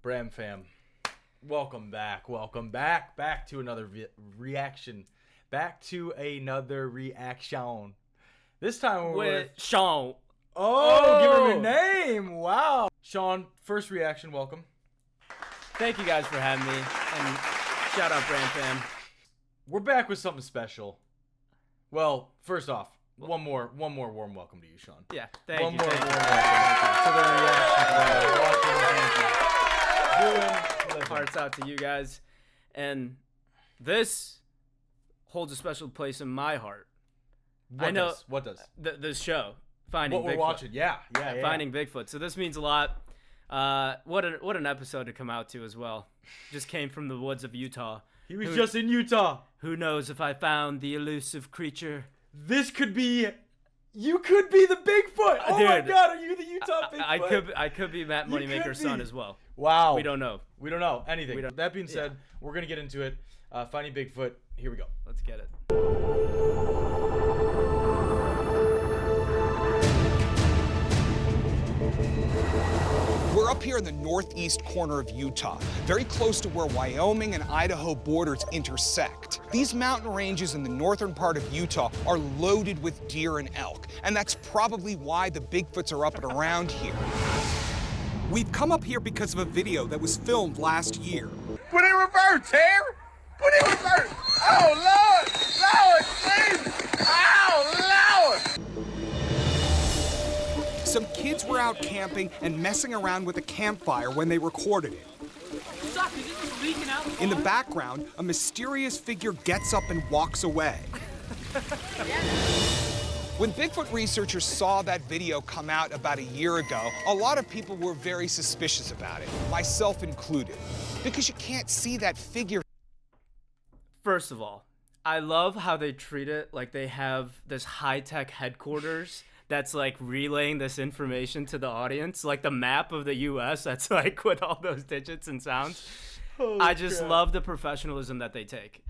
Bram fam, welcome back to another reaction. This time we're with Sean. Give him a name. Wow. Sean, first reaction, welcome. Thank you guys for having me, and shout out Bram fam. We're back with something special. Well, first off, one more warm welcome to you, Sean. Yeah, thank you. One more warm welcome to the reaction. Hearts out to you guys, and this holds a special place in my heart. What does? The show Finding Bigfoot. What we're watching, yeah. Finding Bigfoot. So this means a lot. What an episode to come out to as well. Just came from the woods of Utah. He was just in Utah. Who knows if I found the elusive creature? This could be. You could be the Bigfoot. Oh, dude, my God, are you the Utah Bigfoot? I could be Matt Moneymaker's son as well. Wow. We don't know. We don't know anything. That being said, we're gonna get into it. Finding Bigfoot. Here we go. Let's get it. We're up here in the northeast corner of Utah, very close to where Wyoming and Idaho borders intersect. These mountain ranges in the northern part of Utah are loaded with deer and elk, and that's probably why the Bigfoots are up and around here. We've come up here because of a video that was filmed last year. Put it in reverse, Terry! Put it in reverse! Oh, Lord! Lord, Jesus! Oh, Lord! Some kids were out camping and messing around with a campfire when they recorded it. In the background, a mysterious figure gets up and walks away. When Bigfoot researchers saw that video come out about a year ago, a lot of people were very suspicious about it, myself included, because you can't see that figure. First of all, I love how they treat it like they have this high-tech headquarters that's like relaying this information to the audience, like the map of the US that's like with all those digits and sounds. I just love the professionalism that they take.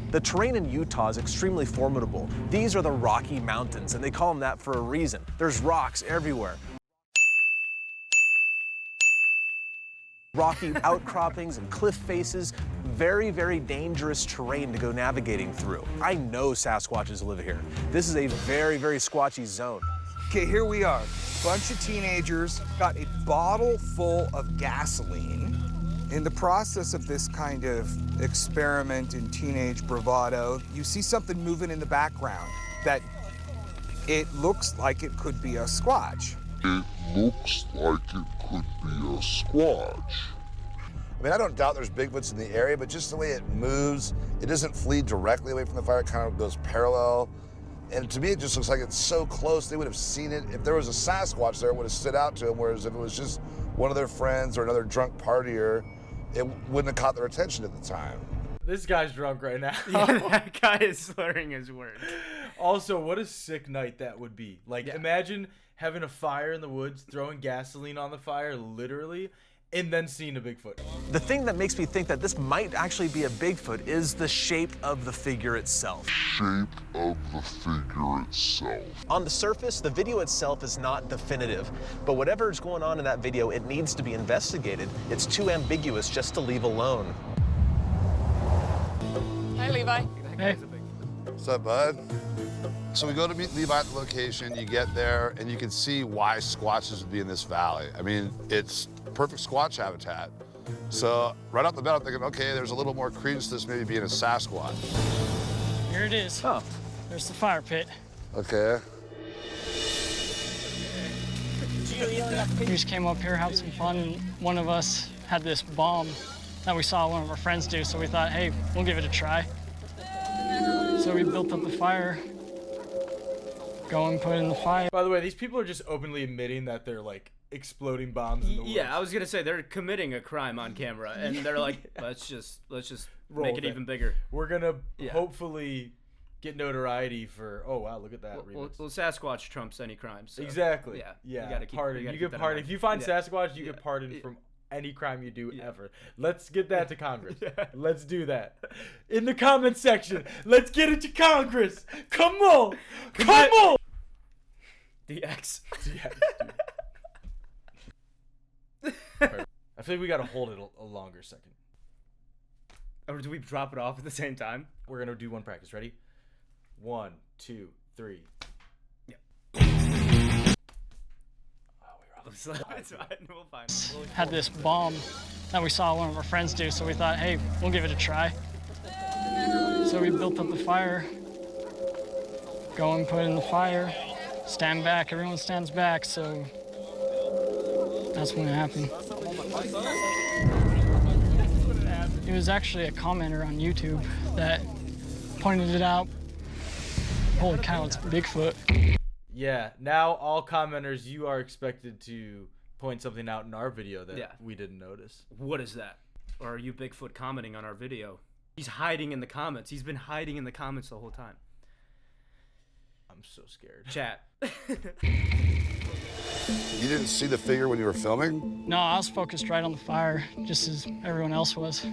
The terrain in Utah is extremely formidable. These are the Rocky Mountains, and they call them that for a reason. There's rocks everywhere. Rocky outcroppings and cliff faces, very, very dangerous terrain to go navigating through. I know Sasquatches live here. This is a very, very squatchy zone. Okay, here we are. Bunch of teenagers got a bottle full of gasoline. In the process of this kind of experiment in teenage bravado, you see something moving in the background that it looks like it could be a squatch. I mean, I don't doubt there's Bigfoots in the area, but just the way it moves, it doesn't flee directly away from the fire, it kind of goes parallel. And to me, it just looks like it's so close, they would have seen it. If there was a Sasquatch there, it would have stood out to them, whereas if it was just one of their friends or another drunk partier, it wouldn't have caught their attention at the time. This guy's drunk right now. Yeah, that guy is slurring his words. Also, what a sick night that would be. Like, imagine having a fire in the woods, throwing gasoline on the fire, literally, and then seeing a Bigfoot. The thing that makes me think that this might actually be a Bigfoot is the shape of the figure itself. On the surface, the video itself is not definitive, but whatever is going on in that video, it needs to be investigated. It's too ambiguous just to leave alone. Hi, Levi. Hey. What's up, bud? So we go to meet Levi at the location, you get there, and you can see why squatches would be in this valley. I mean, it's perfect squatch habitat. So right off the bat, I'm thinking, okay, there's a little more credence to this maybe being a Sasquatch. Here it is. Oh. There's the fire pit. Okay. We just came up here, had some fun, and one of us had this bomb that we saw one of our friends do, so we thought, hey, we'll give it a try. So we built up the fire, go and put it in the fire. By the way, these people are just openly admitting that they're like exploding bombs in the woods. Yeah, I was gonna say they're committing a crime on camera, and they're like, let's just make it even bigger. We're gonna hopefully get notoriety for. Oh wow, look at that. Well, Sasquatch trumps any crime. So. Exactly. Yeah. Yeah. You gotta keep, pardon. You get pardoned if you find Sasquatch. You get pardoned from any crime you do ever. Let's get that to Congress. Let's do that. In the comment section, let's get it to Congress. Come on. Come on. DX. I feel like we gotta hold it a longer second. Or do we drop it off at the same time? We're gonna do one practice. Ready? 1, 2, 3. It's fine. We'll find it. Had this bomb that we saw one of our friends do, so we thought, hey, we'll give it a try. So we built up the fire, go and put it in the fire, stand back, everyone stands back, so that's when it happened. It was actually a commenter on YouTube that pointed it out. Holy cow, it's Bigfoot. Yeah, now all commenters, you are expected to point something out in our video that we didn't notice. What is that? Or are you Bigfoot commenting on our video? He's hiding in the comments. He's been hiding in the comments the whole time. I'm so scared. Chat. You didn't see the figure when you were filming? No, I was focused right on the fire, just as everyone else was. You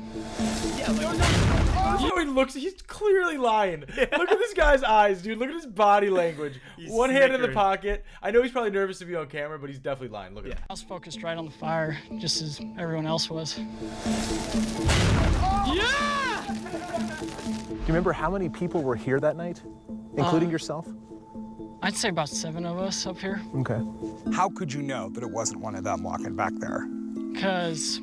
know, he looks, he's clearly lying. Look at this guy's eyes, dude. Look at his body language. One hand in the pocket. I know he's probably nervous to be on camera, but he's definitely lying. Look at him. I was focused right on the fire, just as everyone else was. Do you remember how many people were here that night, including yourself? I'd say about 7 of us up here. Okay. How could you know that it wasn't one of them walking back there? Because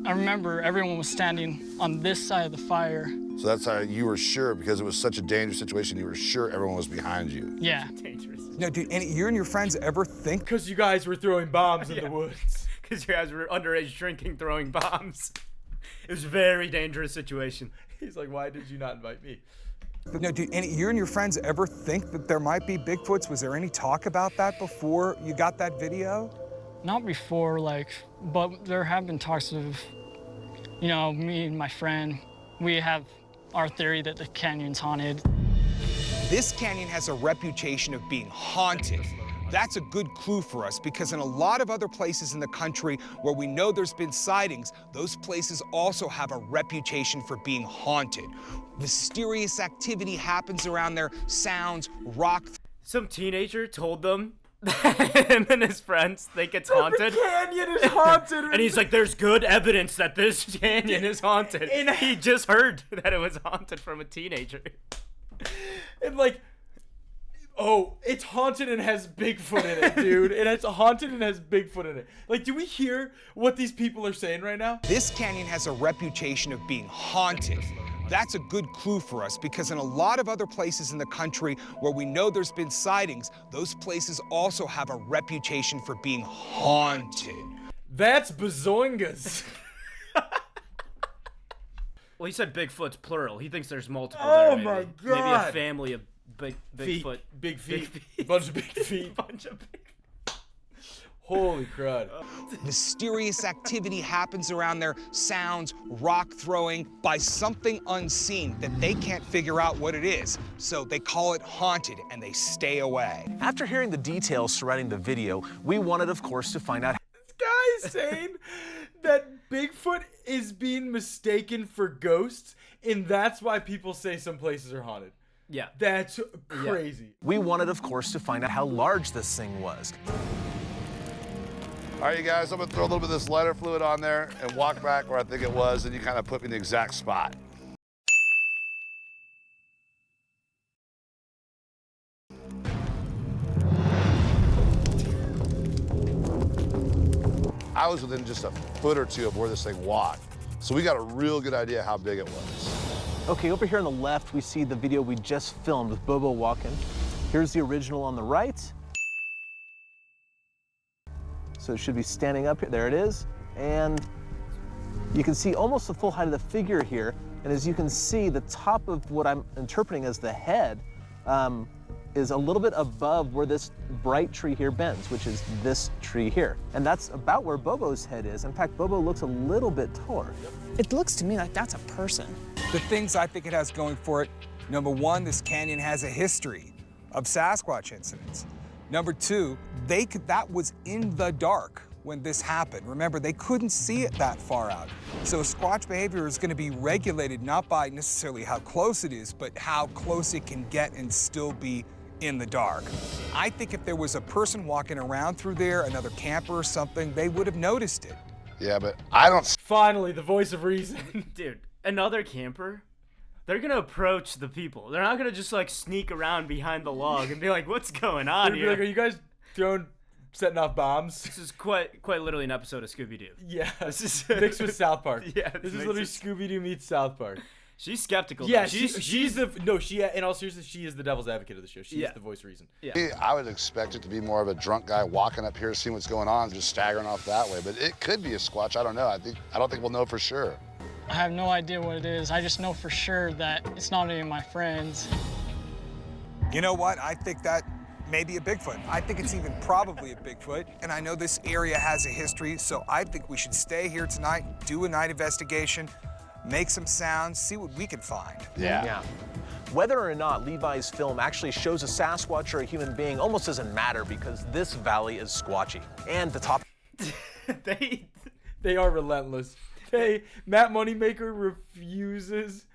I remember everyone was standing on this side of the fire. So that's how you were sure, because it was such a dangerous situation, you were sure everyone was behind you. Yeah. Dangerous. No, dude, and you and your friends ever think? Because you guys were throwing bombs in the woods. Because you guys were underage drinking, throwing bombs. It was a very dangerous situation. He's like, why did you not invite me? No, dude, and you and your friends ever think that there might be Bigfoots? Was there any talk about that before you got that video? Not before, but there have been talks of, you know, me and my friend, we have our theory that the canyon's haunted. This canyon has a reputation of being haunted. That's a good clue for us, because in a lot of other places in the country where we know there's been sightings, those places also have a reputation for being haunted. Mysterious activity happens around there, sounds, rock. Some teenager told them that him and his friends think it's haunted. The canyon is haunted. And he's like, there's good evidence that this canyon is haunted. And he just heard that it was haunted from a teenager. And like, oh, it's haunted and has Bigfoot in it, dude. And it's haunted and has Bigfoot in it. Like, do we hear what these people are saying right now? This canyon has a reputation of being haunted. That's a good clue for us, because in a lot of other places in the country where we know there's been sightings, those places also have a reputation for being haunted. That's bazoingas. Well, he said Bigfoot's plural. He thinks there's multiple. Oh there, my maybe. God. Maybe a family of Bigfoot. Big feet. Bunch of big feet. Bunch of big. Holy crud. Mysterious activity happens around there, sounds, rock throwing, by something unseen that they can't figure out what it is. So they call it haunted and they stay away. After hearing the details surrounding the video, we wanted, of course, to find out. This guy is saying that Bigfoot is being mistaken for ghosts, and that's why people say some places are haunted. Yeah. That's crazy. We wanted, of course, to find out how large this thing was. All right, you guys, I'm gonna throw a little bit of this lighter fluid on there and walk back where I think it was, and you kind of put me in the exact spot. I was within just a foot or two of where this thing walked. So we got a real good idea how big it was. Okay, over here on the left, we see the video we just filmed with Bobo walking. Here's the original on the right. So it should be standing up here. There it is. And you can see almost the full height of the figure here. And as you can see, the top of what I'm interpreting as the head is a little bit above where this bright tree here bends, which is this tree here. And that's about where Bobo's head is. In fact, Bobo looks a little bit taller. It looks to me like that's a person. The things I think it has going for it, number one, this canyon has a history of Sasquatch incidents. Number two, that was in the dark when this happened. Remember, they couldn't see it that far out. So Squatch behavior is going to be regulated not by necessarily how close it is, but how close it can get and still be in the dark. I think if there was a person walking around through there, another camper or something, they would have noticed it. Yeah, but I don't. Finally, the voice of reason. Dude, another camper? They're gonna approach the people. They're not gonna just like sneak around behind the log and be like, "What's going on They'd be here?" like, are you guys setting off bombs? This is quite literally an episode of Scooby-Doo. Yeah, This is mixed with South Park. Yeah, this is makes literally it- Scooby-Doo meets South Park. She's skeptical. Yeah, though. she's in all seriousness, she is the devil's advocate of the show. She's Yeah. the voice of reason. Yeah. I would expect it to be more of a drunk guy walking up here, seeing what's going on, just staggering off that way. But it could be a Squatch. I don't know. I don't think we'll know for sure. I have no idea what it is. I just know for sure that it's not any of my friends. You know what? I think that may be a Bigfoot. I think it's even probably a Bigfoot. And I know this area has a history, so I think we should stay here tonight, do a night investigation, make some sounds, see what we can find. Yeah. Whether or not Levi's film actually shows a Sasquatch or a human being almost doesn't matter because this valley is squatchy. And the top... They are relentless. Matt Moneymaker refuses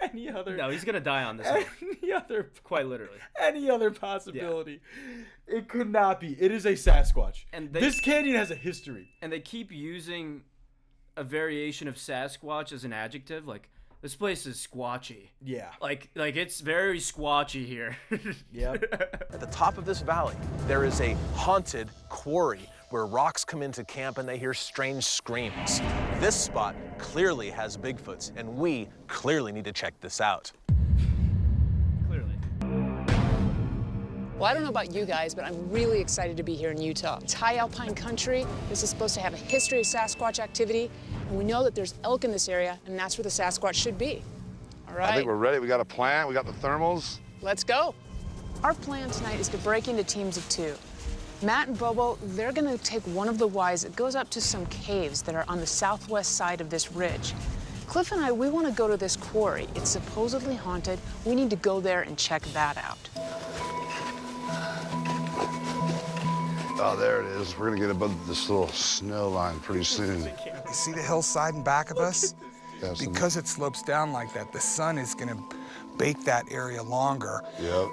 any other... No, he's gonna die on this one. Any other... Quite literally. Any other possibility. Yeah. It could not be. It is a Sasquatch. And this canyon has a history. And they keep using a variation of Sasquatch as an adjective. Like, this place is squatchy. Yeah. Like it's very squatchy here. Yep. At the top of this valley, there is a haunted quarry where rocks come into camp and they hear strange screams. This spot clearly has Bigfoots, and we clearly need to check this out. Clearly. Well, I don't know about you guys, but I'm really excited to be here in Utah. It's high alpine country. This is supposed to have a history of Sasquatch activity, and we know that there's elk in this area, and that's where the Sasquatch should be. All right. I think we're ready. We got a plan. We got the thermals. Let's go. Our plan tonight is to break into teams of 2. Matt and Bobo, they're gonna take one of the Ys that goes up to some caves that are on the southwest side of this ridge. Cliff and I, we wanna go to this quarry. It's supposedly haunted. We need to go there and check that out. Oh, there it is. We're gonna get above this little snow line pretty soon. You see the hillside in back of us? Yeah, so- Because it slopes down like that, the sun is gonna bake that area longer,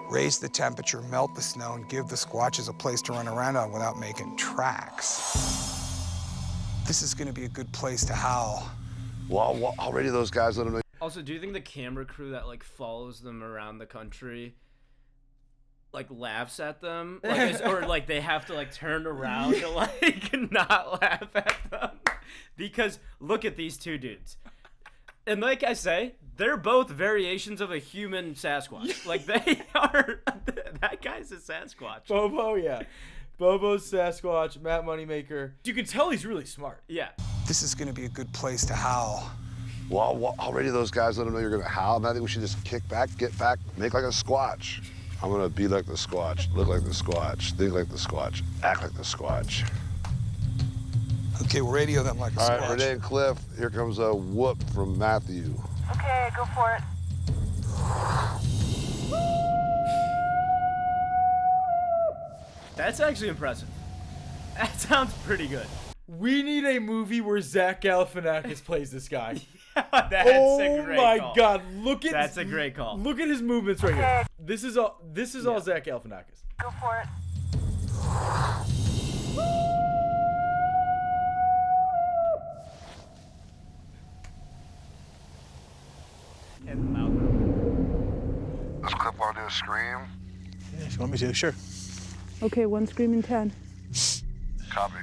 raise the temperature, melt the snow, and give the Squatches a place to run around on without making tracks. This is gonna be a good place to howl. Well, already those guys let them know. Also, do you think the camera crew that like follows them around the country like laughs at them, or like they have to like turn around to like not laugh at them? Because look at these two dudes. And like I say, they're both variations of a human Sasquatch. Like, they are... That guy's a Sasquatch. Bobo, yeah. Bobo's Sasquatch, Matt Moneymaker. You can tell he's really smart. Yeah. This is going to be a good place to howl. Well, already those guys let them know you're going to howl, and I think we should just kick back, get back, make like a Squatch. I'm going to be like the Squatch, look like the Squatch, think like the Squatch, act like the Squatch. Okay, we'll radio them like a Squatch. All right, Renee and Cliff, here comes a whoop from Matthew. Okay, go for it. That's actually impressive. That sounds pretty good. We need a movie where Zach Galifianakis plays this guy. That's a great my call. God! Look at That's a great call. Look at his movements right here. This is all Zach Galifianakis. Go for it. Does Cliff want to do a scream? Yeah, if you want me to, sure. Okay, 1 scream in 10. Copy.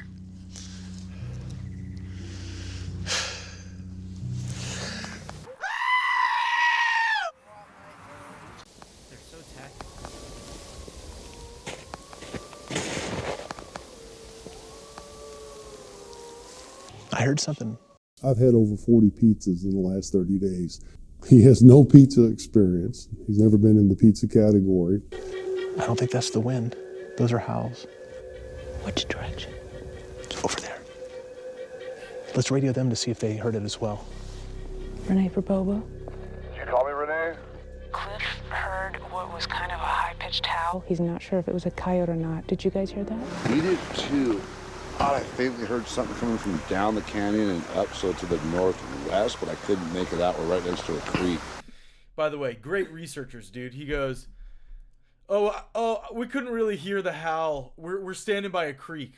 They're so tactical. I heard something. I've had over 40 pizzas in the last 30 days. He has no pizza experience. He's never been in the pizza category. I don't think that's the wind. Those are howls. Which direction? It's over there. Let's radio them to see if they heard it as well. Renee for Bobo. Did you call me, Renee? Cliff heard what was kind of a high-pitched howl. He's not sure if it was a coyote or not. Did you guys hear that? We did too. I faintly heard something coming from down the canyon and up, so to the northwest, but I couldn't make it out. We're right next to a creek. By the way, great researchers, dude. He goes, oh, we couldn't really hear the howl. We're standing by a creek.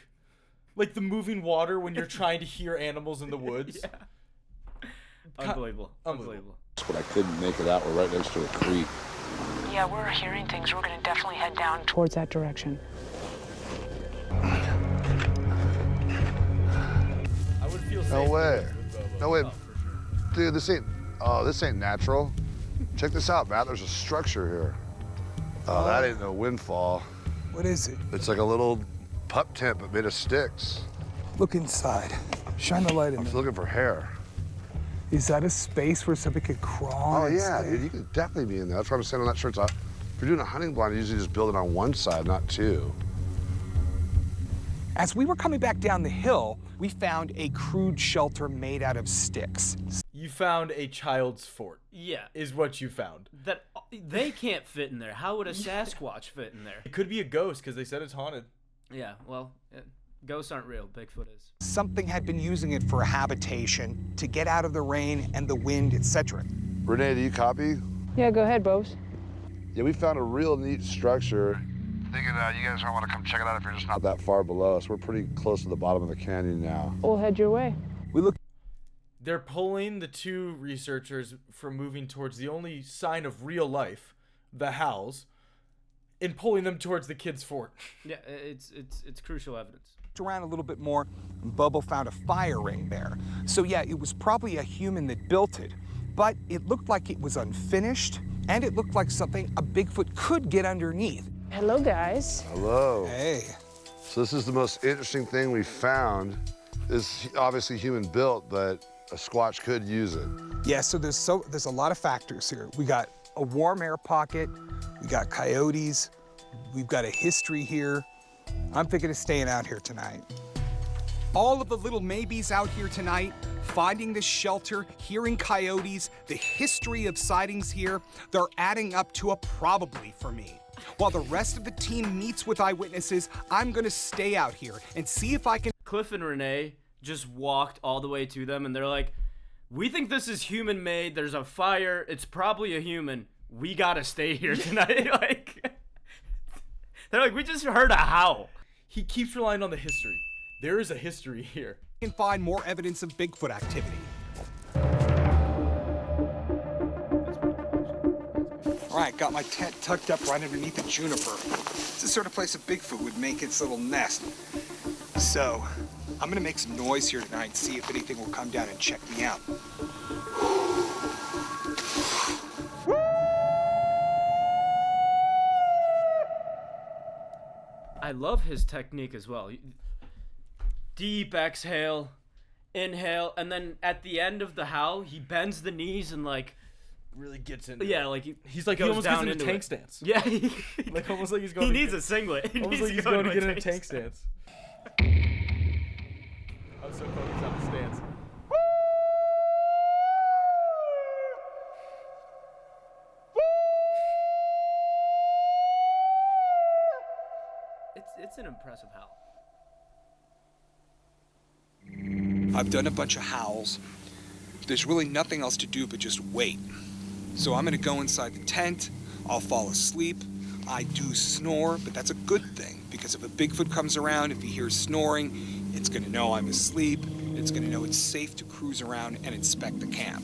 Like the moving water when you're trying to hear animals in the woods. Yeah. Unbelievable. But I couldn't make it out. We're right next to a creek. Yeah, we're hearing things. We're going to definitely head down towards that direction. I would feel safe. No way. No way. Oh, for sure. Dude, this ain't natural. Check this out, Matt. There's a structure here. Oh, that ain't no windfall. What is it? It's like a little pup tent, but made of sticks. Look inside. Shine the light in I'm there. looking for hair. Is that a space where somebody could crawl? Oh, and yeah, stay? dude. You could definitely be in there. That's why I'm saying I'm not sure it's if you're doing a hunting blind, you usually just build it on one side, not two. As we were coming back down the hill, we found a crude shelter made out of sticks. You found a child's fort. Yeah. Is what you found. That they can't fit in there. How would a Sasquatch fit in there? It could be a ghost because they said it's haunted. Yeah, well, ghosts aren't real. Bigfoot is. Something had been using it for a habitation to get out of the rain and the wind, etc. Renee, do you copy? Yeah, go ahead, Bobes. Yeah, we found a real neat structure. Thinking you guys might want to come check it out if you're just not that far below us. We're pretty close to the bottom of the canyon now. We'll head your way. They're pulling the two researchers from moving towards the only sign of real life, the howls, and pulling them towards the kid's fort. Yeah, it's crucial evidence. Around a little bit more, and Bobo found a fire ring there. So yeah, it was probably a human that built it, but it looked like it was unfinished, and it looked like something a Bigfoot could get underneath. Hello, guys. Hello. Hey. So this is the most interesting thing we found. It's obviously human built, but a Squatch could use it. Yeah, so there's a lot of factors here. We got a warm air pocket, we got coyotes, we've got a history here. I'm thinking of staying out here tonight. All of the little maybes out here tonight, finding this shelter, hearing coyotes, the history of sightings here, they're adding up to a probably for me. While the rest of the team meets with eyewitnesses, I'm gonna stay out here and see if I can. Cliff and Renee just walked all the way to them, and they're like, "We think this is human-made. There's a fire. It's probably a human. We gotta stay here tonight." They're like, "We just heard a howl." He keeps relying on the history. There is a history here. Can find more evidence of Bigfoot activity. All right, got my tent tucked up right underneath a juniper. It's the sort of place a Bigfoot would make its little nest. So, I'm gonna make some noise here tonight and see if anything will come down and check me out. I love his technique as well. Deep exhale, inhale, and then at the end of the howl, he bends the knees and really gets into yeah, it. like he's like he goes almost gets down into into tank it. stance. Yeah, like almost like he's going. He to needs get, a singlet. Almost like he's going to get in a tank stance. I'm so focused on the stance. It's an impressive howl. I've done a bunch of howls. There's really nothing else to do but just wait. So I'm gonna go inside the tent, I'll fall asleep. I do snore, but that's a good thing, because if a Bigfoot comes around, if he hears snoring, it's gonna know I'm asleep, it's gonna know it's safe to cruise around and inspect the camp.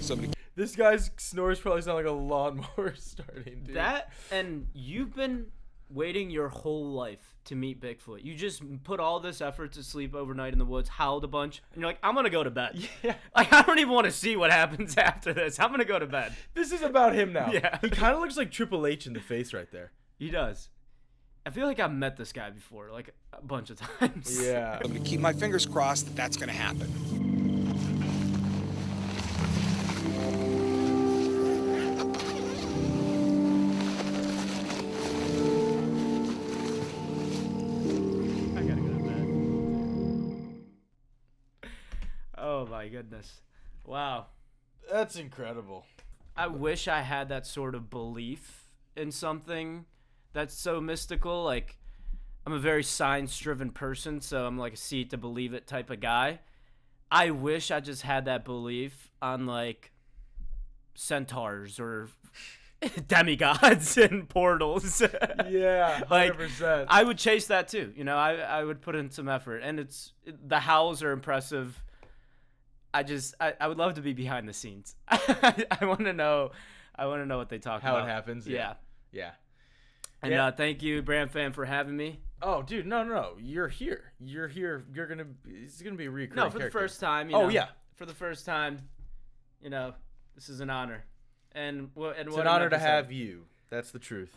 So I'm gonna... This guy's snores probably sound like a lawnmower starting, dude. That, and you've been waiting your whole life to meet Bigfoot. You just put all this effort to sleep overnight in the woods, howled a bunch, and you're like, I'm gonna go to bed. Yeah. Like, I don't even want to see what happens after this. I'm gonna go to bed. This is about him now. Yeah. He kind of looks like Triple H in the face right there. He does. I feel like I've met this guy before, like a bunch of times. Yeah. I'm gonna keep my fingers crossed that that's gonna happen. Oh my goodness. Wow. That's incredible. I wish I had that sort of belief in something that's so mystical. Like, I'm a very science-driven person, so I'm like a see it to believe it type of guy. I wish I just had that belief on, like, centaurs or demigods and portals. Yeah, 100%. I would chase that too. You know, I would put in some effort, and the howls are impressive. I would love to be behind the scenes. I want to know what they talk about. How it happens. Yeah. And thank you, Brand Fam, for having me. Oh, dude, no. You're here. It's gonna be a recurring. No, for the first time. For the first time, this is an honor. And it's an honor to have you. That's the truth.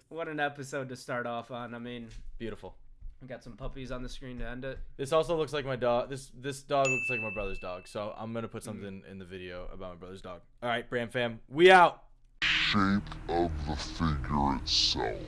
What an episode to start off on. I mean, beautiful. We got some puppies on the screen to end it. This also looks like my dog. This dog looks like my brother's dog. So I'm gonna put something in the video about my brother's dog. All right, Brand Fam, we out. Shape of the figure itself.